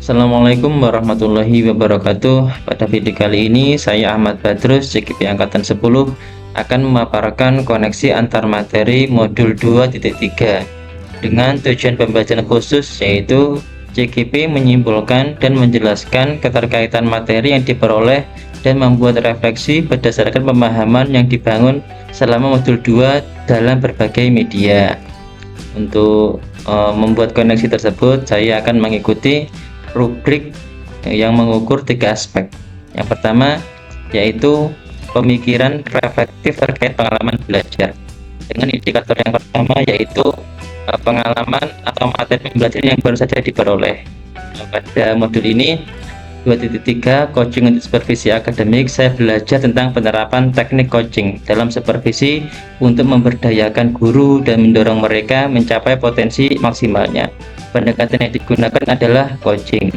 Assalamualaikum warahmatullahi wabarakatuh. Pada video kali ini saya Ahmad Badrus, CGP Angkatan 10 akan memaparkan koneksi antar materi modul 2.3 dengan tujuan pembelajaran khusus, yaitu CGP menyimpulkan dan menjelaskan keterkaitan materi yang diperoleh dan membuat refleksi berdasarkan pemahaman yang dibangun selama modul 2 dalam berbagai media. Untuk membuat koneksi tersebut, saya akan mengikuti rubrik yang mengukur 3 aspek. Yang pertama yaitu pemikiran reflektif terkait pengalaman belajar, dengan indikator yang pertama yaitu pengalaman atau materi pembelajaran yang baru saja diperoleh. Pada modul ini 2.3 coaching untuk supervisi akademik, saya belajar tentang penerapan teknik coaching dalam supervisi untuk memberdayakan guru dan mendorong mereka mencapai potensi maksimalnya. Pendekatan yang digunakan adalah coaching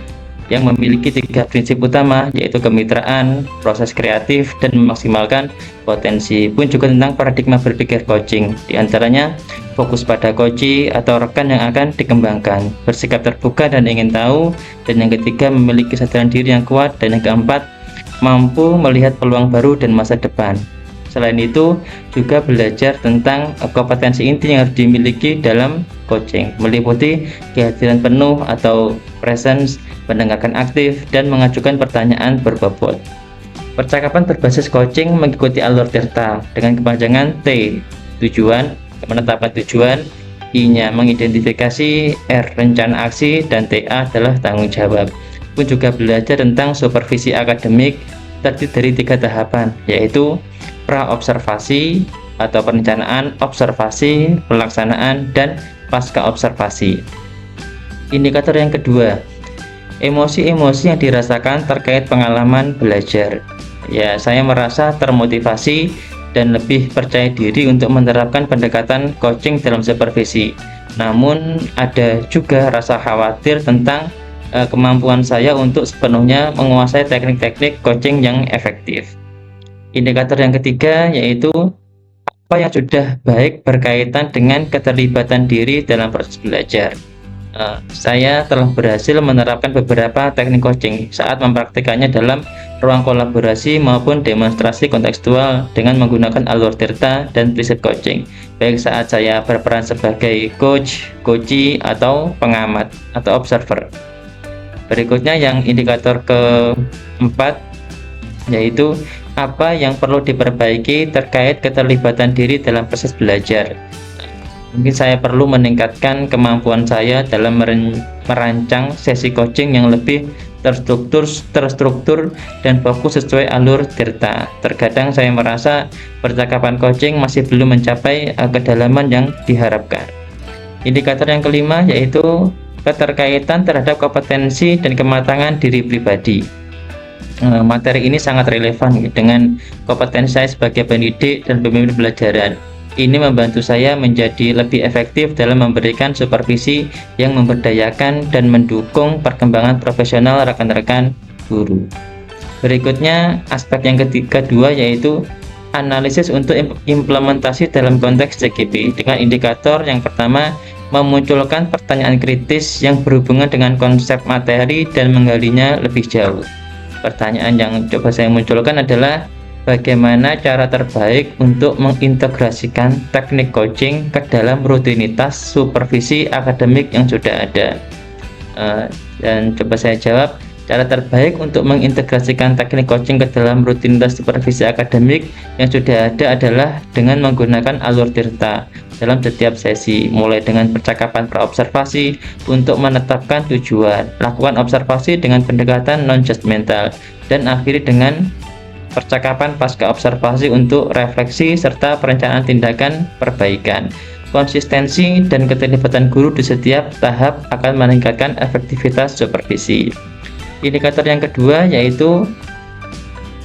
yang memiliki 3 prinsip utama, yaitu kemitraan, proses kreatif, dan memaksimalkan potensi. Pun juga tentang paradigma berpikir coaching, diantaranya fokus pada coach atau rekan yang akan dikembangkan, bersikap terbuka dan ingin tahu, dan yang ketiga memiliki kesadaran diri yang kuat, dan yang keempat mampu melihat peluang baru dan masa depan. Selain itu juga belajar tentang kompetensi inti yang harus dimiliki dalam coaching, meliputi kehadiran penuh atau presence, mendengarkan aktif, dan mengajukan pertanyaan berbobot. Percakapan berbasis coaching mengikuti alur Tirta dengan kepanjangan T, tujuan, menetapkan tujuan, I-nya mengidentifikasi, R rencana aksi, dan TA adalah tanggung jawab. Pun juga belajar tentang supervisi akademik terdiri dari 3 tahapan, yaitu pra-observasi atau perencanaan, observasi, pelaksanaan, dan pasca observasi. Indikator yang kedua, emosi-emosi yang dirasakan terkait pengalaman belajar. Ya, saya merasa termotivasi dan lebih percaya diri untuk menerapkan pendekatan coaching dalam supervisi. Namun ada juga rasa khawatir tentang kemampuan saya untuk sepenuhnya menguasai teknik-teknik coaching yang efektif. Indikator yang ketiga yaitu apa yang sudah baik berkaitan dengan keterlibatan diri dalam proses belajar. Saya telah berhasil menerapkan beberapa teknik coaching saat mempraktikannya dalam ruang kolaborasi maupun demonstrasi kontekstual dengan menggunakan alur Tirta dan prinsip coaching, baik saat saya berperan sebagai coach, coachee, atau pengamat atau observer. Berikutnya yang indikator keempat yaitu apa yang perlu diperbaiki terkait keterlibatan diri dalam proses belajar. Mungkin saya perlu meningkatkan kemampuan saya dalam merancang sesi coaching yang lebih terstruktur dan fokus sesuai alur Tirta. Terkadang saya merasa percakapan coaching masih belum mencapai kedalaman yang diharapkan. Indikator yang kelima yaitu keterkaitan terhadap kompetensi dan kematangan diri pribadi. Materi ini sangat relevan dengan kompetensi saya sebagai pendidik dan pemimpin pelajaran. Ini membantu saya menjadi lebih efektif dalam memberikan supervisi yang memberdayakan dan mendukung perkembangan profesional rekan-rekan guru. Berikutnya aspek yang kedua yaitu analisis untuk implementasi dalam konteks CGP, dengan indikator yang pertama memunculkan pertanyaan kritis yang berhubungan dengan konsep materi dan menggalinya lebih jauh. Pertanyaan yang coba saya munculkan adalah bagaimana cara terbaik untuk mengintegrasikan teknik coaching ke dalam rutinitas supervisi akademik yang sudah ada. Dan coba saya jawab, cara terbaik untuk mengintegrasikan teknik coaching ke dalam rutinitas supervisi akademik yang sudah ada adalah dengan menggunakan alur Tirta dalam setiap sesi, mulai dengan percakapan praobservasi untuk menetapkan tujuan, lakukan observasi dengan pendekatan non-judgmental, dan akhiri dengan percakapan pasca observasi untuk refleksi serta perencanaan tindakan perbaikan. Konsistensi dan keterlibatan guru di setiap tahap akan meningkatkan efektivitas supervisi. Indikator yang kedua yaitu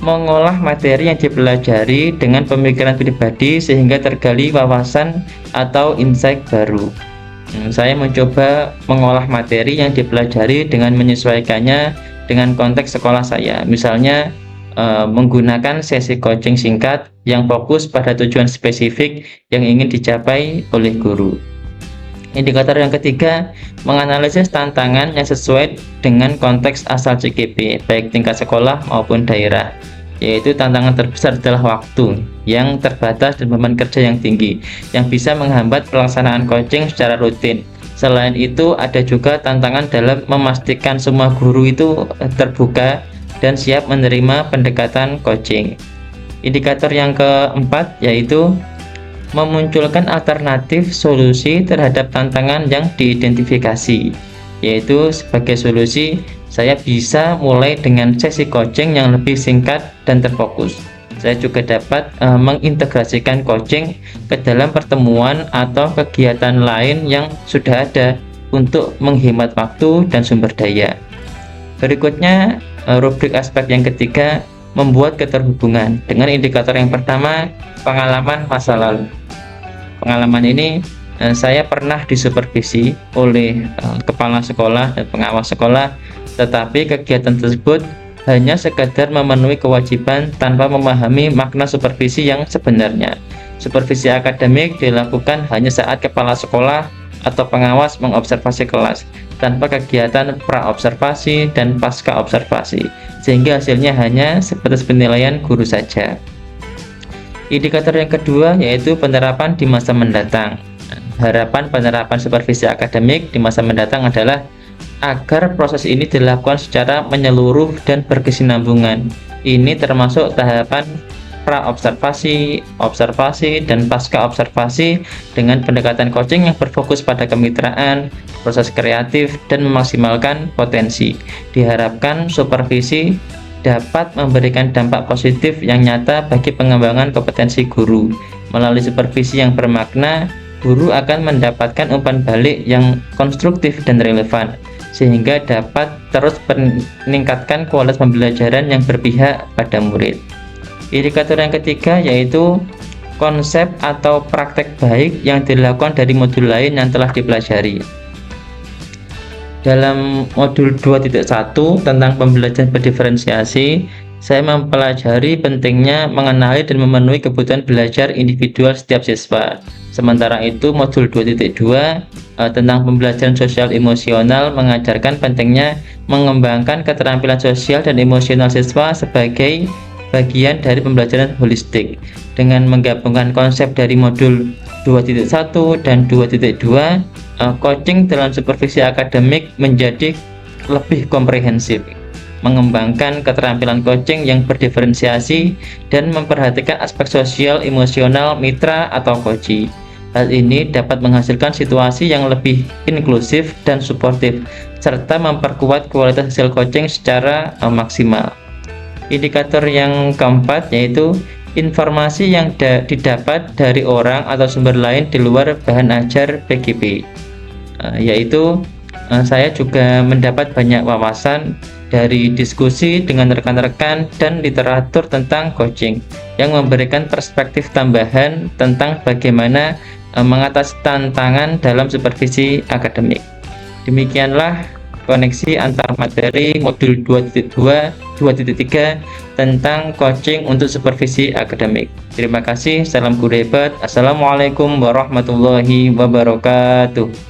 mengolah materi yang dipelajari dengan pemikiran pribadi sehingga tergali wawasan atau insight baru. Saya mencoba mengolah materi yang dipelajari dengan menyesuaikannya dengan konteks sekolah saya. Misalnya menggunakan sesi coaching singkat yang fokus pada tujuan spesifik yang ingin dicapai oleh guru. Indikator yang ketiga, menganalisis tantangan yang sesuai dengan konteks asal CGP, baik tingkat sekolah maupun daerah. Yaitu tantangan terbesar adalah waktu yang terbatas dan beban kerja yang tinggi, yang bisa menghambat pelaksanaan coaching secara rutin. Selain itu, ada juga tantangan dalam memastikan semua guru itu terbuka dan siap menerima pendekatan coaching. Indikator yang keempat yaitu memunculkan alternatif solusi terhadap tantangan yang diidentifikasi, yaitu sebagai solusi saya bisa mulai dengan sesi coaching yang lebih singkat dan terfokus. Saya juga dapat mengintegrasikan coaching ke dalam pertemuan atau kegiatan lain yang sudah ada untuk menghemat waktu dan sumber daya. Berikutnya, rubrik aspek yang ketiga, membuat keterhubungan. Dengan indikator yang pertama, pengalaman masa lalu. Pengalaman ini saya pernah disupervisi oleh kepala sekolah dan pengawas sekolah, tetapi kegiatan tersebut hanya sekadar memenuhi kewajiban tanpa memahami makna supervisi yang sebenarnya. Supervisi akademik dilakukan hanya saat kepala sekolah atau pengawas mengobservasi kelas, tanpa kegiatan pra-observasi dan pasca observasi, sehingga hasilnya hanya sebatas penilaian guru saja. Indikator yang kedua yaitu penerapan di masa mendatang. Harapan penerapan supervisi akademik di masa mendatang adalah agar proses ini dilakukan secara menyeluruh dan berkesinambungan. Ini termasuk tahapan pra-observasi, observasi, dan pasca observasi dengan pendekatan coaching yang berfokus pada kemitraan, proses kreatif, dan memaksimalkan potensi. Diharapkan supervisi dapat memberikan dampak positif yang nyata bagi pengembangan kompetensi guru. Melalui supervisi yang bermakna, guru akan mendapatkan umpan balik yang konstruktif dan relevan, sehingga dapat terus meningkatkan kualitas pembelajaran yang berpihak pada murid. Indikator yang ketiga yaitu konsep atau praktek baik yang dilakukan dari modul lain yang telah dipelajari. Dalam modul 2.1 tentang pembelajaran berdiferensiasi, saya mempelajari pentingnya mengenali dan memenuhi kebutuhan belajar individual setiap siswa. Sementara itu, modul 2.2 tentang pembelajaran sosial emosional mengajarkan pentingnya mengembangkan keterampilan sosial dan emosional siswa sebagai bagian dari pembelajaran holistik. Dengan menggabungkan konsep dari modul 2.1 dan 2.2, coaching dalam supervisi akademik menjadi lebih komprehensif, mengembangkan keterampilan coaching yang berdiferensiasi dan memperhatikan aspek sosial emosional mitra atau coachee. Hal ini dapat menghasilkan situasi yang lebih inklusif dan suportif, serta memperkuat kualitas hasil coaching secara maksimal. Indikator yang keempat yaitu informasi yang didapat dari orang atau sumber lain di luar bahan ajar PGP, yaitu saya juga mendapat banyak wawasan dari diskusi dengan rekan-rekan dan literatur tentang coaching yang memberikan perspektif tambahan tentang bagaimana mengatasi tantangan dalam supervisi akademik. Demikianlah koneksi antar materi modul 2.2, 2.3 tentang coaching untuk supervisi akademik. Terima kasih, salam guru hebat. Assalamualaikum warahmatullahi wabarakatuh.